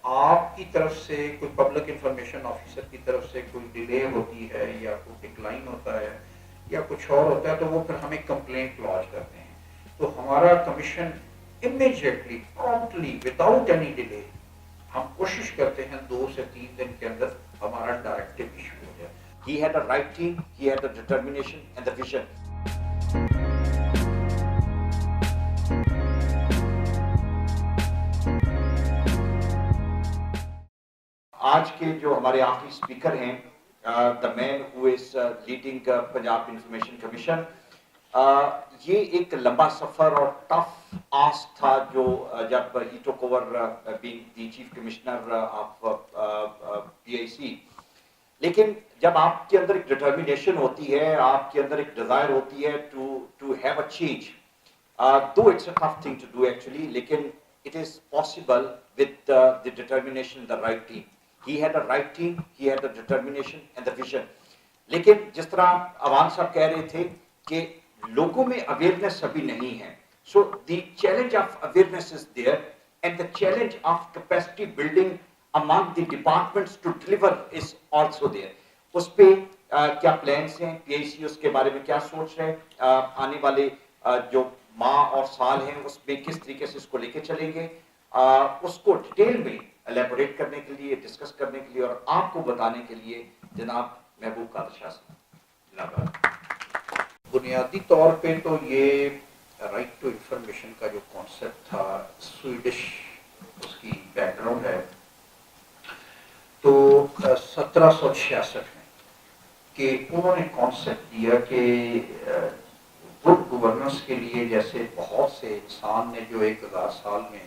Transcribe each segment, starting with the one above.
آپ کی طرف سے کوئی پبلک انفارمیشن آفیسر کی طرف سے کوئی ڈیلے ہوتی ہے یا کوئی ڈکلائن ہوتا ہے یا کچھ اور ہوتا ہے تو وہ پھر ہمیں کمپلینٹ لانچ کرتے ہیں. تو ہمارا commission immediately promptly without any delay ہم کوشش کرتے ہیں 2 سے 3 دن کے اندر ہمارا ڈائریکٹو ایشو ہو جائے. He had a right team, he had the determination and the vision. آج کے جو ہمارے آخری اسپیکر ہیں the man who is leading Punjab information commission, یہ ایک لمبا سفر اور ٹف آسک تھا جو جب ہی took over being the chief commissioner of P I C. لیکن جب آپ کے اندر ایک ڈٹرمینیشن ہوتی ہے، آپ کے اندر ایک ڈیزائر ہوتی ہے to have a change, though it's a tough thing to do actually, لیکن it is possible with the determination, the right team. He had a right team, he had the determination and the vision. لیکن جس طرح عوان صاحب کہہ رہے تھے کہ لوگوں میں اویئرنیس ابھی نہیں ہے، so the challenge of awareness is there and the challenge of capacity building among the departments to deliver is also there. اس پہ کیا پلانس ہیں پی آئی سی، اس کے بارے میں کیا سوچ رہے ہیں، آنے والے جو ماہ اور سال ہیں اس میں کس طریقے سے اس کو لے کے چلیں گے، اس کو ڈیٹیل میں الیبوریٹ کرنے کے لیے، ڈسکس کرنے کے لیے اور آپ کو بتانے کے لیے جناب محبوب قادر شاہ صاحب. بنیادی طور پہ تو یہ رائٹ ٹو انفارمیشن کا جو کانسیپٹ تھا سویڈش اس کی بیک گراؤنڈ ہے. تو 1766 میں کہ انہوں نے کانسیپٹ دیا کہ گڈ گورننس کے لیے جیسے بہت سے انسان نے جو 1000 سال میں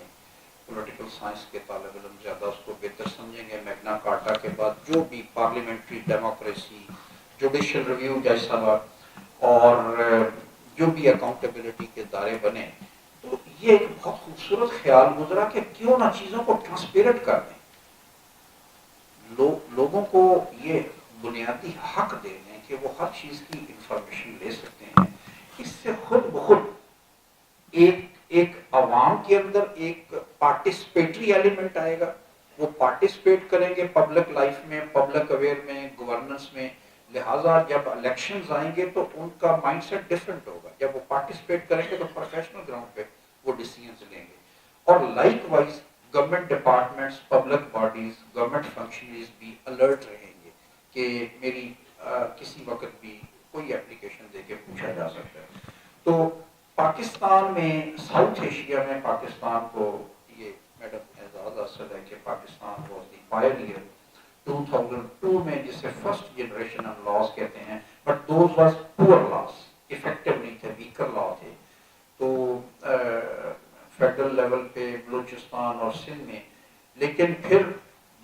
پولیٹیکل سائنس کے طالب علم زیادہ اس کو بہتر سمجھیں گے، میگنا کارٹا کے بعد جو بھی پارلیمنٹری ڈیموکریسی، جوڈیشل ریویو جیسا اور جو بھی اکاؤنٹیبلٹی کے دائرے بنے، تو یہ ایک بہت خوبصورت خیال گزرا کہ کیوں نہ چیزوں کو ٹرانسپیرنٹ کر دیں، لوگوں کو یہ بنیادی حق دے دیں کہ وہ ہر چیز کی انفارمیشن لے سکتے ہیں. اس سے خود بخود ایک عوام کے اندر ایک پارٹیسپیٹری ایلیمنٹ آئے گا، وہ پارٹیسپیٹ کریں گے پبلک لائف میں، پبلک اویئر میں، گورننس میں. لہٰذا جب الیکشنز آئیں گے تو ان کا مائنڈ سیٹ ڈفرینٹ ہوگا. جب وہ پارٹیسپیٹ کریں گے تو پروفیشنل گراؤنڈ پہ وہ ڈیسیژنز لیں گے. اور like wise government departments, public bodies, government functionaries بھی الرٹ رہیں گے کہ میری کسی وقت بھی کوئی اپلیکیشن دے کے پوچھا جا سکتا ہے. تو پاکستان میں، ساؤتھ ایشیا میں پاکستان کو یہ میڈم اعزاز حاصل ہے کہ پاکستان واز دی پائونیئر 2002 میں، جسے فرسٹ جنریشن آف لاز کہتے ہیں، بٹ دوز واز پور لاز، افیکٹو نہیں تھے، ویکر لا تھے. تو فیڈرل لیول پہ بلوچستان اور سندھ میں، لیکن پھر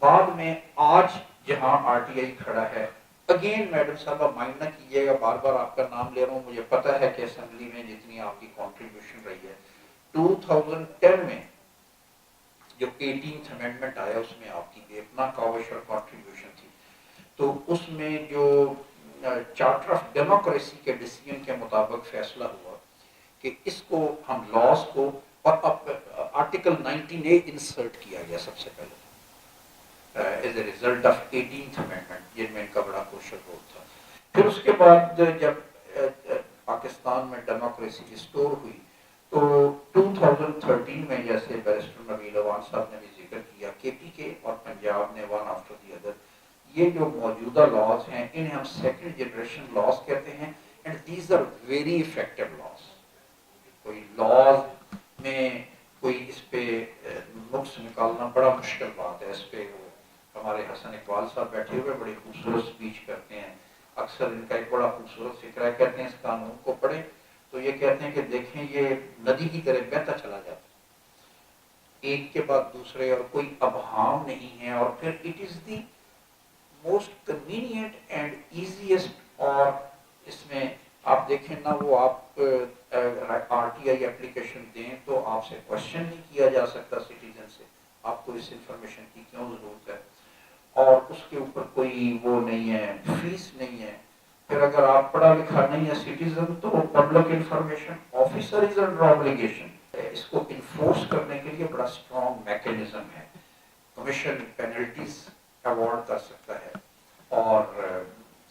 بعد میں آج جہاں آر ٹی آئی کھڑا ہے، اگین میڈم صاحبہ مائنڈ نہ کیجیے گا، بار بار آپ کا نام لے رہا ہوں، مجھے پتا ہے کہ اسمبلی میں جتنی آپ کی کنٹریبیوشن رہی ہے. 2010 میں جو 18th امینڈمنٹ آیا اس میں آپ کی بے پناہ کاوش اور کنٹریبیوشن تھی. تو اس میں جو چارٹر آف ڈیموکریسی کے ڈیسیژن کے مطابق فیصلہ ہوا کہ اس کو ہم لاز کو، اور آرٹیکل 19A انسرٹ کیا گیا سب سے پہلے as a result of 18th amendment, جن میں ان کا بڑا کروشل رول تھا. پھر اس کے بعد جب پاکستان میں ڈیموکریسی ریسٹور ہوئی تو 2013 میں، جیسے بیرسٹر نبیل عوان صاحب نے بھی ذکر کیا، کے پی کے اور پنجاب نے ون آفٹر دی ادر یہ جو موجودہ لاز ہیں انہیں ہم سیکنڈ جنریشن لاز کہتے ہیں. And these are very effective laws. کوئی لاز میں کوئی اس پہ نقص نکالنا بڑا مشکل بات ہے. اس پہ ہمارے حسن اقبال صاحب بیٹھے ہوئے بڑی خوبصورت اسپیچ کرتے ہیں. اکثر ان کا ایک بڑا خوبصورت فکر ہے، کہتے ہیں اس قانون کو پڑھیں تو یہ کہتے ہیں کہ دیکھیں یہ ندی کی طرح بہتا چلا جاتا ہے، ایک کے بعد دوسرے، اور کوئی ابہام نہیں ہے. اور پھر it is the most convenient and easiest. اور اس میں آپ دیکھیں نا، وہ آپ آر ٹی آئی اپلیکیشن دیں تو آپ سے کوشچن نہیں کیا جا سکتا سٹیزن سے، آپ کو اس انفارمیشن کی کیوں ضرورت ہے، اور اس کے اوپر کوئی وہ نہیں ہے، فیس نہیں ہے. پھر اگر آپ پڑھا لکھا نہیں ہے سٹیزن تو public information officer is under obligation. اس کو انفورس کرنے کے لیے بڑا اسٹرانگ میکینزم ہے. کمیشن پینلٹیز ایوارڈ کر سکتا ہے. اور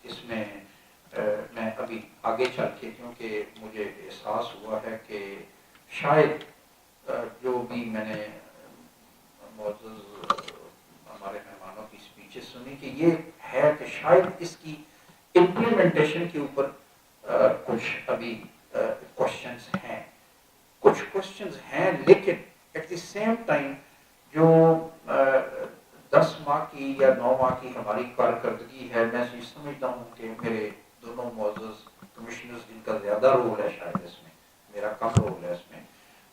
اس میں میں ابھی آگے چل کے کیونکہ مجھے احساس ہوا ہے کہ شاید جو بھی میں نے معزز ہمارے مہمانوں کی اسپیچز سنی کہ یہ ہے کہ شاید اس کی امپلیمنٹیشن کے اوپر کچھ ابھی کوشچنز ہیں. کچھ کوشچنز ہیں لیکن ایٹ دی سیم ٹائم جو 10 ماہ کی یا 9 ماہ کی ہماری کارکردگی ہے، میں یہ سمجھتا ہوں کہ میرے دونوں معزز کمشنرز جن کا زیادہ رول ہے شاید اس میں، میرا کم رول ہے اس میں،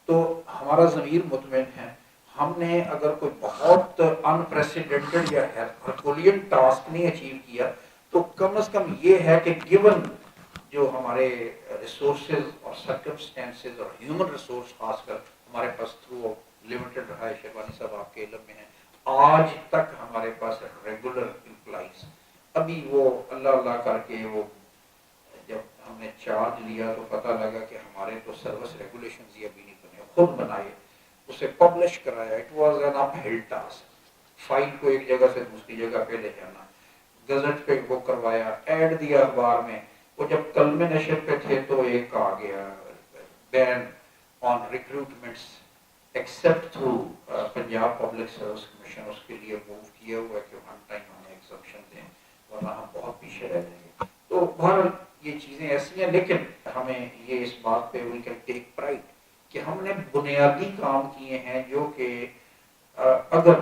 تو ہمارا ضمیر مطمئن ہے. ہم نے اگر کوئی بہت انپریسیڈنٹڈ یا ہرکولین ٹاسک نہیں اچیو کیا تو کم از کم یہ ہے کہ گیون جو ہمارے ریسورسز اور سرکمسٹینسز اور ہیومن ریسورس خاص کر ہمارے پاس تھرو لمیٹڈ رہا ہے، شیروانی صاحب آپ کے علم میں ہیں، آج تک ہمارے پاس ریگولر امپلائیز ابھی وہ اللہ اللہ کر کے وہ جب ہم نے چارج لیا تو پتہ لگا کہ ہمارے تو سروس ریگولیشنز یہ ابھی نہیں بنے، خود بنائے، اسے پبلش کرایا. اٹ واز این اپ ہل ٹاسک. فائل کو ایک جگہ سے دوسری جگہ پہ لے جانا، گزٹ پہ وہ کروایا، ایڈ دیا اخبار میں. وہ جب کلمے نشر پہ تھے تو ایک آ گیا ban on recruitments except through Punjab public service commission. اس کے لیے موو کیا ہوا ہے کہ ون ٹائم ہمیں ایگزمپشن دیں ورنہ ہم بہت پیچھے رہ جائیں گے. تو بہرحال یہ چیزیں ایسی ہیں لیکن ہمیں یہ اس بات پہ وی کین ٹیک پرائڈ کہ ہم نے بنیادی کام کیے ہیں جو کہ اگر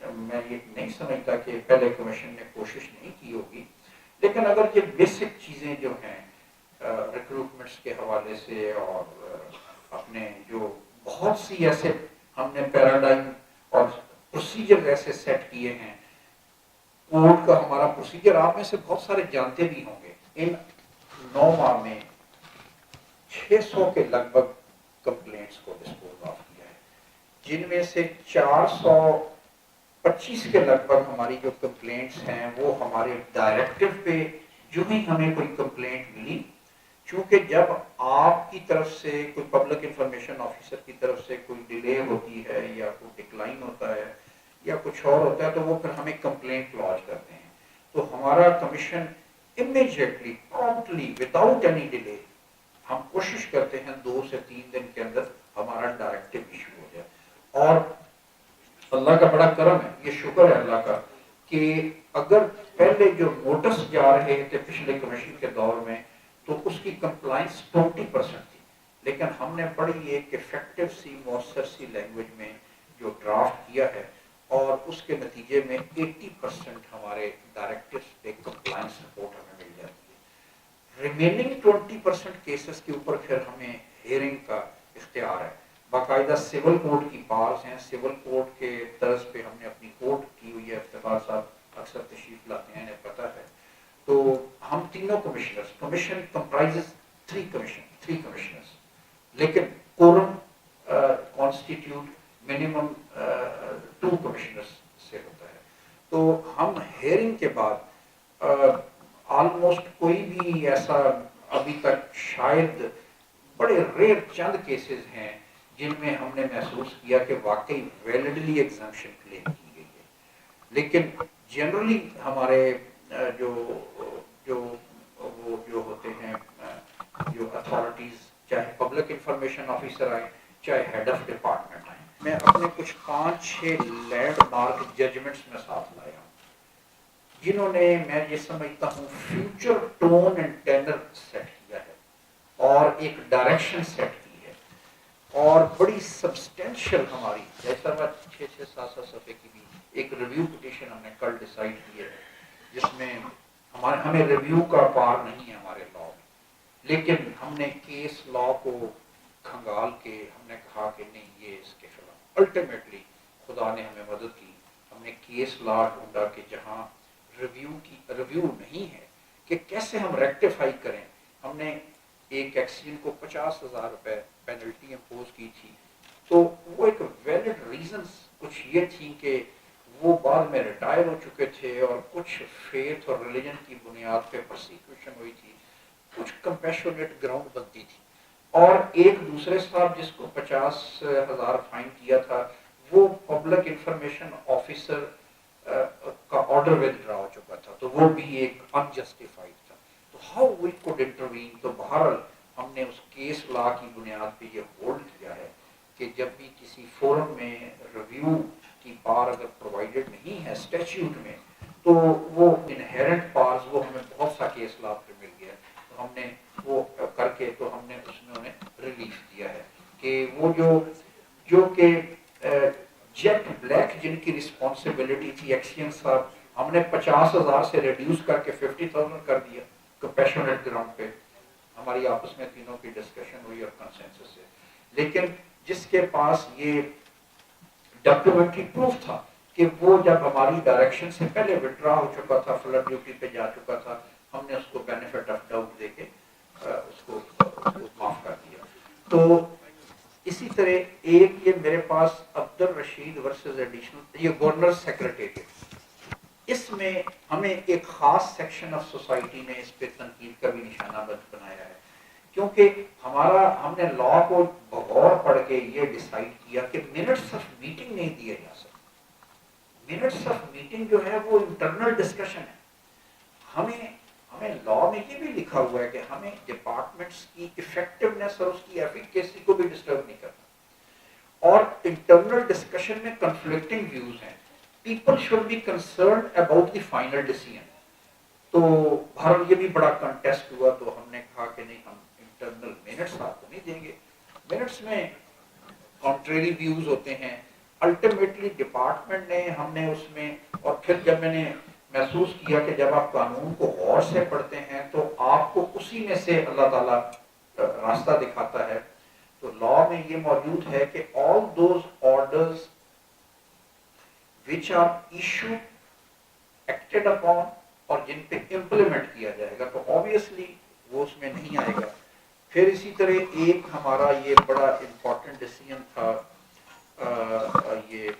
میں یہ نہیں سمجھتا کہ پہلے کمیشن نے کوشش نہیں کی ہوگی، لیکن اگر یہ بیسک چیزیں جو ہیں ریکروٹمنٹس کے حوالے سے اور اپنے جو بہت سی ایسے ہم نے پیراڈائم اور پروسیجر ایسے سیٹ کیے ہیں. کوڈ کا ہمارا پروسیجر آپ میں سے بہت سارے جانتے بھی ہوں گے. ان 9 ماہ میں 600 کے لگ بھگ کمپلینٹس کو ڈسپوز آف کیا ہے، جن میں سے 425 کے لگ بھگ ہماری جو کمپلینٹس ہیں وہ ہمارے ڈائریکٹو پہ جو ہی ہمیں کوئی کمپلینٹ ملی، چونکہ جب آپ کی طرف سے کوئی پبلک انفارمیشن آفیسر کی طرف سے کوئی ڈیلے ہوتی ہے یا کوئی ڈکلائن ہوتا ہے یا کچھ اور ہوتا ہے تو وہ پھر ہمیں کمپلینٹ لانچ کرتے ہیں. تو ہمارا commission immediately promptly without any delay ہم کوشش کرتے ہیں 2 سے 3 دن کے اندر ہمارا ڈائریکٹو ایشو ہو جائے. اور اللہ کا بڑا کرم ہے، یہ شکر ہے اللہ کا کہ اگر پہلے جو نوٹس جا رہے تھے پچھلے کمیشن کے دور میں تو اس کی کمپلائنس 20% تھی، لیکن ہم نے بڑی ایک افیکٹو سی مؤثر سی لینگویج میں جو ڈرافٹ کیا ہے اور اس کے نتیجے میں 80% ہمارے ڈائریکٹرز پہ کمپلائنس رپورٹ ہمیں مل جاتی ہے. ریمیننگ 20% کیسز کے اوپر پھر ہمیں ہیئرنگ کا اختیار ہے. باقاعدہ سول کوڈ کی پارس ہیں، سول کوڈ کے طرز پہ ہم نے اپنی کوڈ کی ہوئی ہے. افتخار صاحب اکثر تشریف لاتے ہیں، انہیں پتہ ہے. تو ہم تینوں کمشنرز، کمیشن کمپرائزز 3 کمشنرز، لیکن کورم کانسٹیٹیوٹ منیمم 2 کمشنرز سے ہوتا ہے. تو ہم ہیئرنگ کے بعد آلموسٹ کوئی بھی ایسا ابھی تک شاید بڑے ریئر چند کیسز ہیں جن میں ہم نے محسوس کیا کہ واقعی ویلڈلی ایگزمپشن کلیم کی گئی ہے. لیکن جنرلی ہمارے جو ہوتے ہیں جو اتھارٹیز، چاہے پبلک انفارمیشن آفیسر آئیں چاہے ہیڈ آف ڈپارٹمنٹ آئیں، میں اپنے کچھ 5-6 لینڈ مارک ججمنٹس میں ساتھ لایا ہوں جنہوں نے میں یہ سمجھتا ہوں future tone and tenor set کیا ہے اور ایک ڈائریکشن سیٹ کی ہے اور بڑی سبسٹینشیل ہماری جیسا 6-7 صفحے کی بھی ایک ریویو پٹیشن ہم نے کل ڈیسائیڈ کی ہے جس میں ہمیں ریویو کا پار نہیں ہے ہمارے لا میں، لیکن ہم نے کیس لا کو کھنگال کے ہم نے کہا کہ نہیں یہ اس کے خلاف. الٹیمیٹلی خدا نے ہمیں مدد کی، ہم نے کیس لا ڈھونڈا کہ جہاں ریویو نہیں ہے کہ کیسے ہم ریکٹیفائی کریں. ہم نے ایک ایکسیڈنٹ کو 50,000 روپے پینلٹی امپوز کی تھی، تو وہ ایک ویلڈ ریزنز کچھ یہ تھی کہ وہ بعد میں ریٹائر ہو چکے تھے اور کچھ فیتھ اور ریلیجن کی بنیاد پہ پرسیکیوشن ہوئی تھی، کچھ کمپیشنیٹ گراؤنڈ بنتی تھی. اور ایک دوسرے صاحب جس کو 50,000 فائن کیا تھا وہ پبلک انفارمیشن آفیسر کا آرڈر ودرا ہو چکا تھا، تو وہ بھی ایک انجسٹیفائڈ تھا. تو ہاؤ وی کوڈ انٹروین. تو بہرحال ہم نے اس کیس لا کی بنیاد پہ یہ ہولڈ کیا ہے کہ جب بھی کسی فورم میں ریویو کی پار اگر پرووائڈڈ نہیں ہے اسٹیچیوٹ میں، تو وہ انہیرنٹ پارز وہ ہمیں بہت سا کیس لا پہ مل گیا. تو ہم نے وہ کر کے تو ہم نے اس میں انہیں ریلیف دیا ہے کہ وہ جو کہ جیٹ بلیک جن کی رسپانسبلٹی تھی ایکسین صاحب، ہم نے 50,000 سے ریڈیوس کر کے 50,000 کر دیا کمپیشنیٹ گراؤنڈ پہ. ہماری آپس میں تینوں کی ڈسکشن ہوئی اور کنسنسس سے. لیکن جس کے پاس یہ ڈاکیومنٹری پروف تھا کہ وہ جب ہماری ڈائریکشن سے پہلے وڈرا ہو چکا تھا، فلڈ ڈیوٹی پہ جا چکا تھا، ہم نے اس کو بینیفٹ آف ڈاؤٹ دے کے اس کو معاف کر دیا. تو اسی طرح ایک یہ میرے پاس عبد الرشید ورسز ایڈیشنل یہ گورنر سیکرٹریٹ، اس میں ہمیں ایک خاص سیکشن آف سوسائٹی نے اس پہ تنقید کا بھی نشانہ بنایا ہے، کیونکہ ہم نے لا کو بغور پڑھ کے یہ ڈیسائیڈ کیا کہ منٹس آف میٹنگ نہیں دیے جا سکتے. منٹس آف میٹنگ جو ہے وہ انٹرنل ڈسکشن ہے. ہمیں لا میں یہ بھی لکھا ہوا ہے کہ ہمیں ڈپارٹمنٹس کی افیکٹونیس اور اس کی ایفیکیسی کو بھی ڈسٹرب نہیں کرنا. اور انٹرنل ڈسکشن میں کنفلکٹنگ ویوز ہیں. People should be concerned about the final decision. تو بہرحال یہ بھی بڑا کنٹیسٹ ہوا، تو ہم نے کہا کہ نہیں، ہم انٹرنل منٹس آپ کو نہیں دیں گے. منٹس میں کانٹریری ویوز ہوتے ہیں. الٹیمیٹلی ڈپارٹمنٹ نے ہم نے اس میں، اور پھر جب میں نے محسوس کیا کہ جب آپ قانون کو غور سے پڑھتے ہیں تو آپ کو اسی میں سے اللہ تعالیٰ راستہ دکھاتا ہے. تو لا میں یہ موجود ہے کہ all those orders which are issued, acted upon اور جن پہ امپلیمنٹ کیا جائے گا، تو obviously وہ اس میں نہیں آئے گا. پھر اسی طرح ایک ہمارا یہ بڑا امپورٹنٹ ڈیسیژن تھا، یہ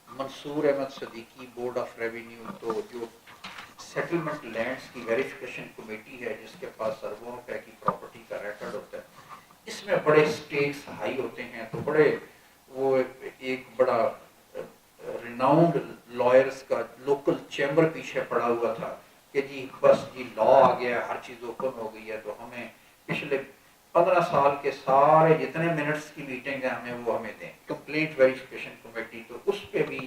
Mansoor Ahmad Siddiqui board of revenue, تو جو سیٹلمنٹ لینڈز کی ویریفیکیشن کمیٹی ہے جس کے پاس اربوں روپے کی پراپرٹی کا ریکارڈ ہوتا ہے، اس میں بڑے سٹیکس ہائی ہوتے ہیں. تو بڑے وہ ایک بڑا ریناؤنڈ لائرز کا لوکل چیمبر پیچھے پڑا ہوا تھا کہ جی بس جی لا آ گیا، ہر چیز اوپن ہو گئی ہے، تو ہمیں پچھلے 15 سال کے سارے جتنے منٹس کی میٹنگ ہیں وہ ہمیں دیں. کمپلیٹ ویریفیکیشن کمیٹی، تو اس پہ بھی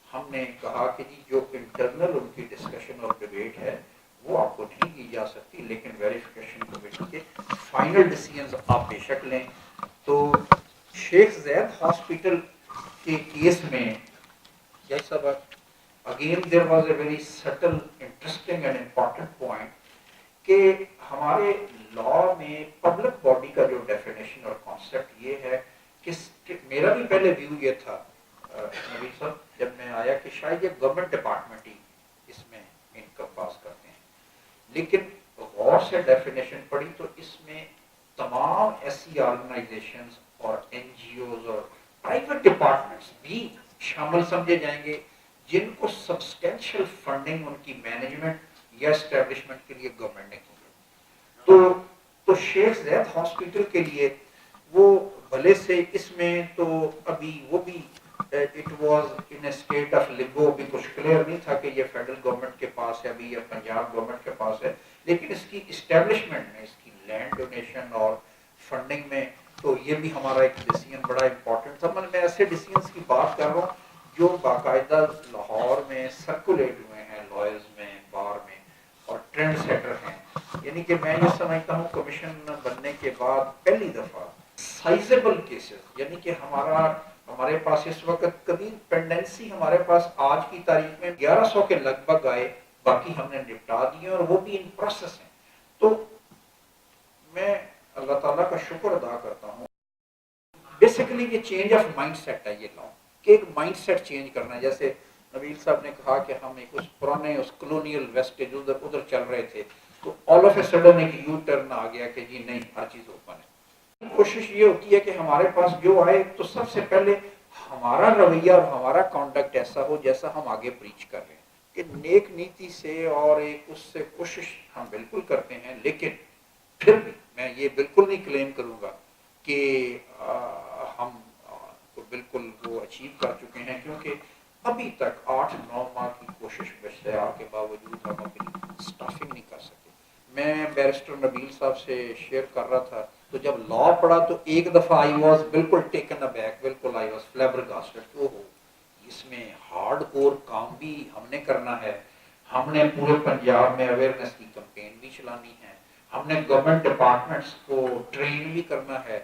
ہم نے کہا کہ جی جو انٹرنل ان کی ڈسکشن اور ڈبیٹ ہے وہ آپ کو نہیں کی جا سکتی، لیکن ویریفیکیشن کمیٹی کے فائنل ڈیسیژنز آپ بے شک لیں. تو شیخ زید ہاسپٹل کے کیس میں جج صاحب again there was a very subtle interesting and important point کہ ہمارے لا میں پبلک باڈی کا جو ڈیفینیشن اور کانسیپٹ یہ ہے کہ میرا بھی پہلے ویو یہ تھا نبی صاحب جب میں آیا کہ شاید یہ گورنمنٹ ڈپارٹمنٹ ہی اس میں انکم پاس کرتے ہیں، لیکن غور سے ڈیفینیشن پڑھی تو اس میں تمام ایسی آرگنائزیشنز اور این جی اوز اور پرائیویٹ ڈپارٹمنٹس بھی شامل سمجھے جائیں گے جن کو سبسٹینشیل فنڈنگ ان کی مینجمنٹ یا اسٹیبلشمنٹ کے لیے گورنمنٹ نے کی ہے. تو شیخ زید ہاسپٹل کے لیے وہ بھلے سے اس میں تو ابھی وہ بھی it was in a state of limbo, بھی کچھ کلیئر نہیں تھا کہ یہ فیڈرل گورنمنٹ کے پاس ہے ابھی یا پنجاب گورنمنٹ کے پاس ہے، لیکن اس کی اسٹیبلشمنٹ میں، اس کی لینڈ ڈونیشن اور فنڈنگ میں تو یہ بھی ہمارا ایک ڈیسیژن بڑا امپورٹنٹ تھا. میں ایسے ڈیسیژنس کی بات کر رہا ہوں جو باقاعدہ لاہور میں سرکولیٹ ہوئے ہیں، لائرز میں، بار میں، اور ٹرینڈ سیٹر ہیں. یعنی کہ میں یہ سمجھتا ہوں کمیشن بننے کے بعد پہلی دفعہ سائزیبل کیسز، یعنی کہ ہمارے پاس اس وقت کبھی پینڈنسی ہمارے پاس آج کی تاریخ میں 1100 کے لگ بھگ آئے، باقی ہم نے نپٹا دیے اور وہ بھی ان پروسیس ہیں. تو میں اللہ تعالیٰ کا شکر ادا کرتا ہوں. بیسیکلی یہ چینج آف مائنڈ سیٹ ہے، یہ لا کہ ایک مائنڈ سیٹ چینج کرنا ہے. جیسے نبیل صاحب نے کہا کہ ہم ایک اس پرانے اس کلونیل ویسٹیج ادھر چل رہے تھے، تو آل آف اے سڈن ایک یو ٹرن آ گیا کہ جی نہیں، ہر چیز اوپن ہے. کوشش یہ ہوتی ہے کہ ہمارے پاس جو آئے تو سب سے پہلے ہمارا رویہ اور ہمارا کانڈکٹ ایسا ہو جیسا ہم آگے پریچ کر رہے ہیں، کہ نیک نیتی سے اور ایک اس سے کوشش ہم بالکل کرتے ہیں. لیکن پھر بھی میں یہ بالکل نہیں کلیم کروں گا کہ ہم بالکل وہ اچیو کر چکے ہیں، کیونکہ ابھی تک 8-9 ماہ کی کوشش اشتعال کے باوجود ہم اپنی اسٹافنگ نہیں کر سکے۔ میں بیرسٹر نبیل صاحب سے شیئر کر رہا تھا، تو جب لا پڑھا تو ایک دفعہ آئی واز بالکل ٹیکن ابیک، بالکل آئی واز فلیبرگاسٹڈ کہ اوہ اس میں ہارڈ کور کام بھی ہم نے کرنا ہے، ہم نے پورے پنجاب میں اویئرنیس کی کمپین بھی چلانی ہے، ہم نے گورنمنٹ ڈپارٹمنٹس کو ٹرین بھی کرنا ہے،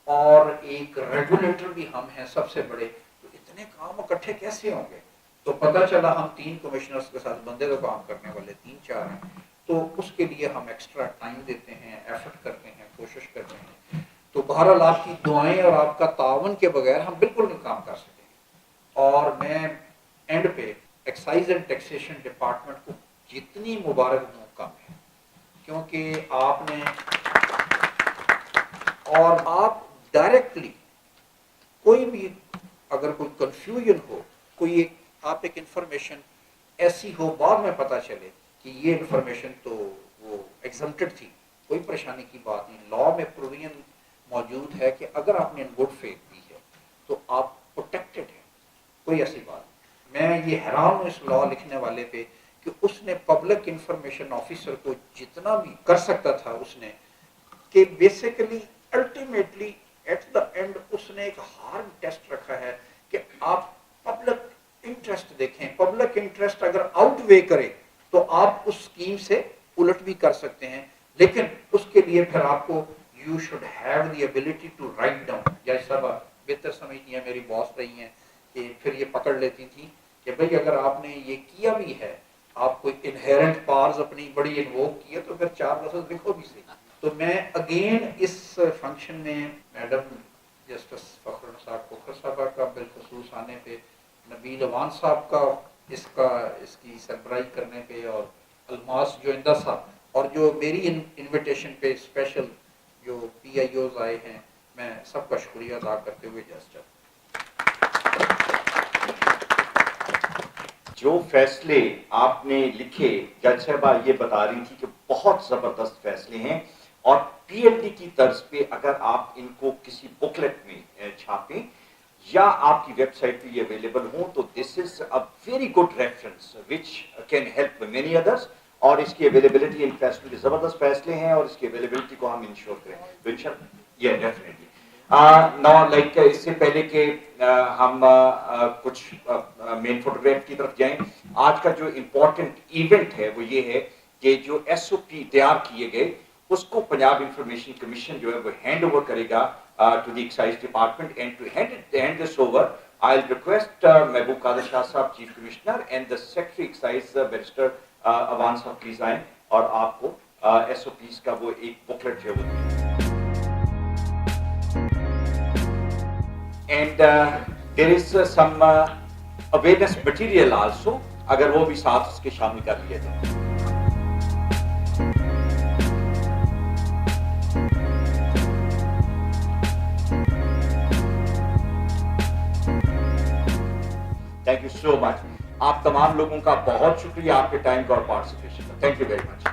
اور ایک ریگولیٹر بھی ہم ہیں سب سے بڑے، تو اتنے کام اکٹھے کیسے ہوں گے؟ تو پتہ چلا ہم 3 کمشنرز کے ساتھ بندے تو کام کرنے والے 3-4 ہیں، تو اس کے لیے ہم ایکسٹرا ٹائم دیتے ہیں، ایفرٹ کرتے ہیں، کوشش کرتے ہیں۔ تو بہرحال آپ کی دعائیں اور آپ کا تعاون کے بغیر ہم بالکل نہیں کام کر سکیں گے۔ اور میں اینڈ پہ ایکسائز اینڈ ٹیکسیشن ڈپارٹمنٹ کو جتنی مبارک دوں کم ہے، کیونکہ آپ نے اور آپ ڈائریکٹلی کوئی بھی اگر کوئی کنفیوژن ہو، کوئی آپ ایک انفارمیشن ایسی ہو بعد میں پتہ چلے کہ یہ انفارمیشن تو وہ ایگزمپٹڈ تھی، کوئی پریشانی کی بات نہیں، لا میں پروویژن موجود ہے کہ اگر آپ نے گڈ فیتھ دی ہے تو آپ پروٹیکٹڈ ہیں، کوئی ایسی بات نہیں۔ میں یہ حیران ہوں اس لا لکھنے والے پہ کہ اس نے پبلک انفارمیشن آفیسر کو جتنا بھی کر سکتا تھا اس نے، کہ basically ultimately at the end اس نے ایک ہارڈ ٹیسٹ رکھا ہے کہ آپ پبلک انٹرسٹ دیکھیں، پبلک انٹرسٹ اگر آؤٹ وے کرے تو آپ اس اسکیم سے الٹ بھی کر سکتے ہیں، لیکن اس کے لیے پھر آپ کو you should have the ability to write down. جیسے سب بہتر سمجھتی ہیں، میری باس رہی ہیں کہ پھر یہ پکڑ لیتی تھی کہ بھئی اگر آپ نے یہ کیا بھی ہے، آپ کوئی انہیرنٹ پارز اپنی بڑی انووک کی ہے تو پھر 4 لفظ لکھو بھی صحیح۔ تو میں اگین اس فنکشن میں میڈم جسٹس فخر نثار کھوکھر صاحبہ کا بالخصوص آنے پہ، نبیل اوان صاحب کا اس کی سربراہی کرنے پہ، اور الماس جوئندہ صاحب، اور جو میری انویٹیشن پہ اسپیشل جو پی آئی اوز آئے ہیں، میں سب کا شکریہ ادا کرتے ہوئے جسٹر جو فیصلے آپ نے لکھے، جج صاحبہ یہ بتا رہی تھی کہ بہت زبردست فیصلے ہیں، اور پی ایل ڈی کی طرز پہ اگر آپ ان کو کسی بکلیٹ میں چھاپیں یا آپ کی ویب سائٹ پہ یہ اویلیبل ہوں تو this is a very good reference which can help many others, اور اس کی اویلیبلٹی ان فیصلوں کے زبردست فیصلے ہیں، اور اس کی اویلیبلٹی کو ہم انشور کریں یہ ڈیفینیٹلی۔ نو لائک اس سے پہلے کہ ہم کچھ مین فوٹوگراف کی طرف جائیں، آج کا جو امپورٹنٹ ایونٹ ہے وہ یہ ہے کہ جو ایس او پی تیار کیے گئے اس کو پنجاب انفارمیشن کمیشن جو ہے وہ ہینڈ اوور کرے گا to the excise department, and to hand this over I will request Mahboob Qadir Shah sahib chief commissioner and the secretary excise barrister Awan sahib please آئیں اور آپ کو ایس او پیز کا وہ ایک بکلیٹ جو ہے وہ دیں۔ And there is some awareness material also، اگر وہ بھی ساتھ اس کے شامل کر لیے جائیں۔ تھینک یو سو مچ، آپ تمام لوگوں کا بہت شکریہ آپ کے ٹائم کا اور پارٹیسپیشن کا، تھینک یو ویری مچ۔